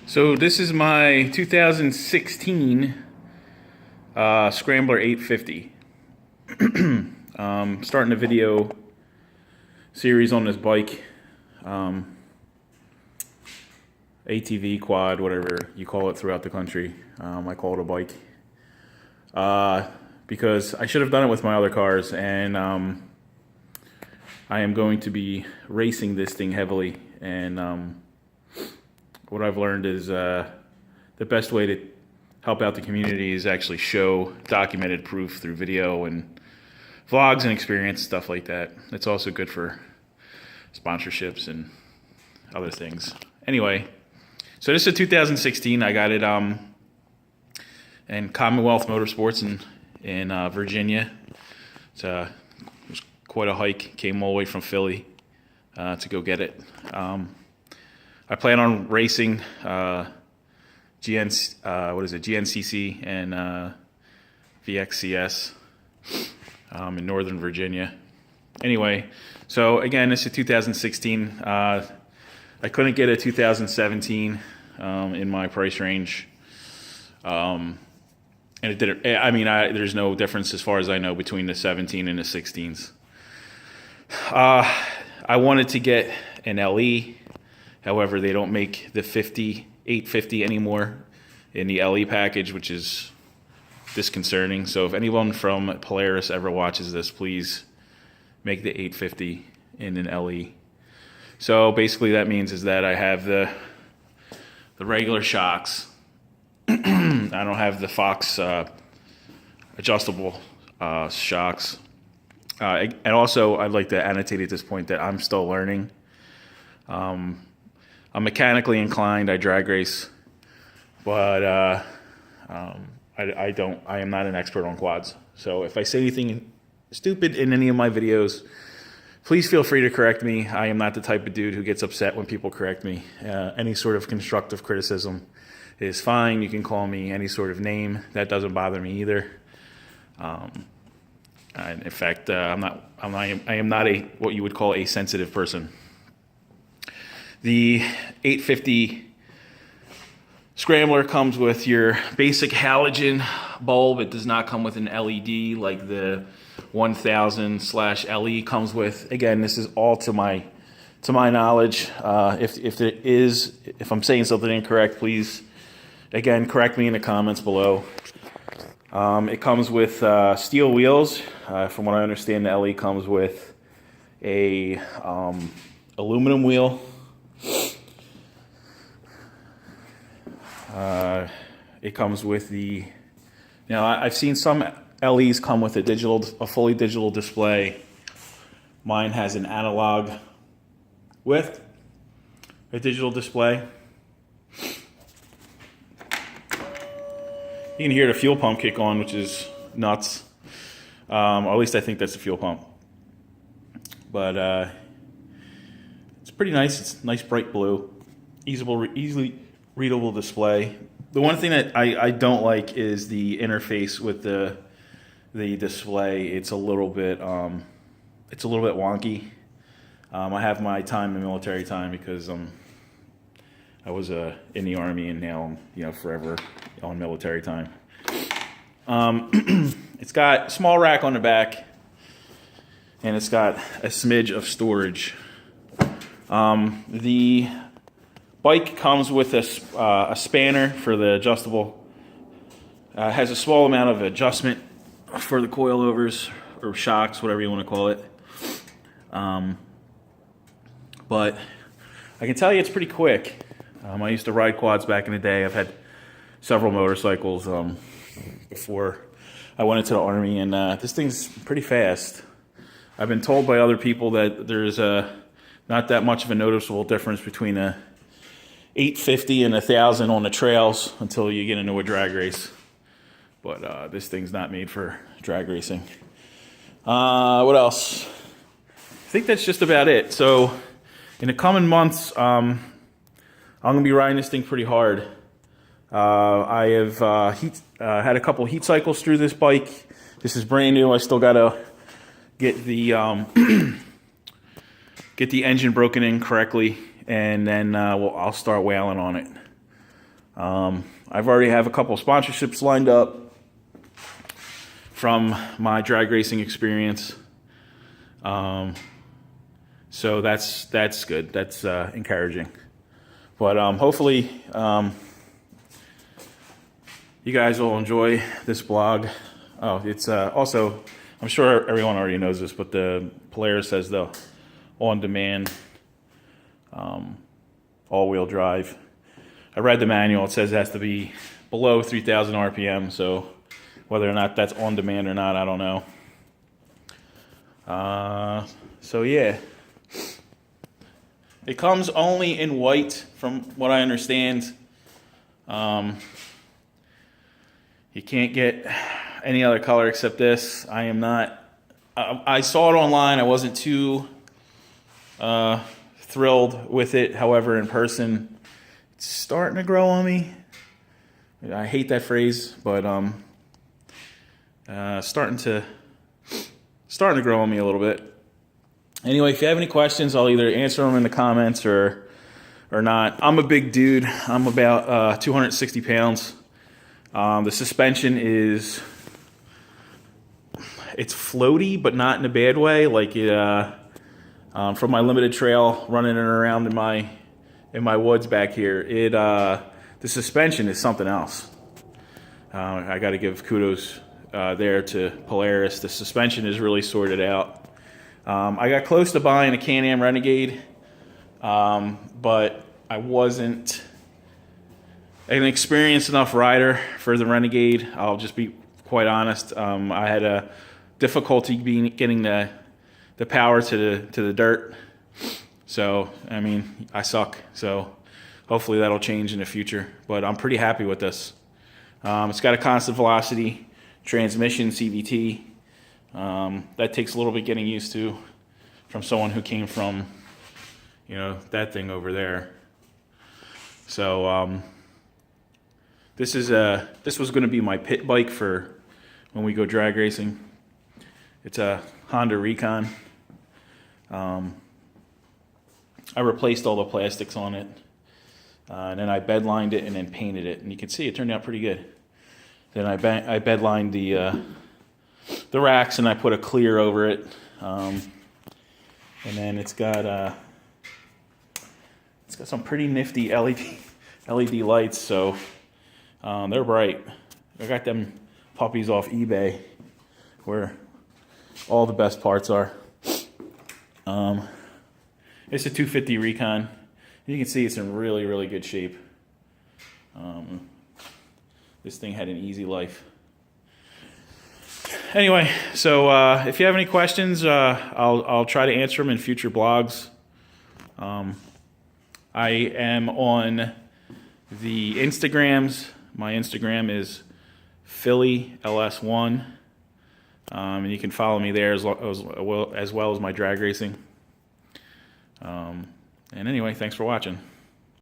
So this is my 2016 Scrambler 850. Starting a video series on this bike. ATV, quad, whatever you call it throughout the country. I call it a bike. Because I should have done it with my other cars, and I am going to be racing this thing heavily. And what I've learned is the best way to help out the community is actually show documented proof through video and vlogs and experience, stuff like that. It's also good for sponsorships and other things. Anyway, so this is a 2016. I got it in Commonwealth Motorsports in Virginia. It was quite a hike. Came all the way from Philly to go get it. I plan on racing GNCC and VXCS in Northern Virginia. Anyway, so again, this is 2016. I couldn't get a 2017 in my price range. And it didn't. I mean, there's no difference as far as I know between the 17 and the 16s. I wanted to get an LE. However, they don't make the 850 anymore in the LE package, which is disconcerting. So if anyone from Polaris ever watches this, please make the 850 in an LE. So basically that means is that I have the regular shocks. I don't have the Fox adjustable shocks. And also, I'd like to annotate at this point that I'm still learning. I'm mechanically inclined. I drag race, but I am not an expert on quads. So if I say anything stupid in any of my videos, please feel free to correct me. I am not the type of dude who gets upset when people correct me. Any sort of constructive criticism is fine. You can call me any sort of name. That doesn't bother me either. And in fact, I am not a what you would call a sensitive person. The 850 Scrambler comes with your basic halogen bulb. It does not come with an LED like the 1000/LE comes with. Again, this is all to my knowledge. If I'm saying something incorrect, please again correct me in the comments below. It comes with steel wheels. From what I understand, the LE comes with a aluminum wheel. It comes with now I've seen some LEs come with a fully digital display. Mine has an analog with a digital display. You can hear the fuel pump kick on, which is nuts. Or at least I think that's the fuel pump. But it's pretty nice. It's nice bright blue, easily readable display. The one thing that I don't like is the interface with the display. It's a little bit wonky. I have my time in military time because I was in the Army, and now I'm forever on military time. It's got a small rack on the back, and it's got a smidge of storage. The bike comes with a spanner for the adjustable. Has a small amount of adjustment for the coilovers or shocks, whatever you want to call it. But I can tell you it's pretty quick. I used to ride quads back in the day. I've had several motorcycles before I went into the Army, and this thing's pretty fast. I've been told by other people that there's not that much of a noticeable difference between a 850 and 1000 on the trails until you get into a drag race. But this thing's not made for drag racing. What else? I think that's just about it. So in the coming months, I'm going to be riding this thing pretty hard. I have had a couple heat cycles through this bike. This is brand new. I still got to get the engine broken in correctly, and then I'll start whaling on it. I've already have a couple sponsorships lined up from my drag racing experience. So that's good. That's encouraging. But hopefully you guys will enjoy this blog. Oh, it's also, I'm sure everyone already knows this, but the Polaris says the on-demand all-wheel drive. I read the manual. It says it has to be below 3,000 RPM. So whether or not that's on demand or not, I don't know. So yeah. It comes only in white, from what I understand. You can't get any other color except this. I am not... I saw it online. I wasn't too thrilled with it. However, in person, it's starting to grow on me. I hate that phrase, but starting to grow on me a little bit. Anyway, if you have any questions, I'll either answer them in the comments or not. I'm a big dude. I'm about 260 pounds. The suspension is, it's floaty, but not in a bad way. Like from my limited trail running it around in my woods back here, the suspension is something else. I got to give kudos there to Polaris. The suspension is really sorted out. I got close to buying a Can-Am Renegade, but I wasn't an experienced enough rider for the Renegade. I'll just be quite honest. I had a difficulty getting the power to the dirt. So, I mean, I suck. So hopefully that'll change in the future. But I'm pretty happy with this. It's got a constant velocity transmission, CVT. That takes a little bit getting used to from someone who came from, that thing over there. So this was going to be my pit bike for when we go drag racing. It's a Honda Recon. I replaced all the plastics on it, and then I bedlined it and then painted it, and you can see it turned out pretty good. Then I bedlined the racks and I put a clear over it, and then it's got some pretty nifty LED lights, so they're bright. I got them puppies off eBay, where all the best parts are. It's a 250 Recon. You can see it's in really, really good shape. This thing had an easy life. Anyway, so if you have any questions, I'll try to answer them in future blogs. I am on the Instagrams. My Instagram is PhillyLS1, and you can follow me there as well as my drag racing. And anyway, thanks for watching.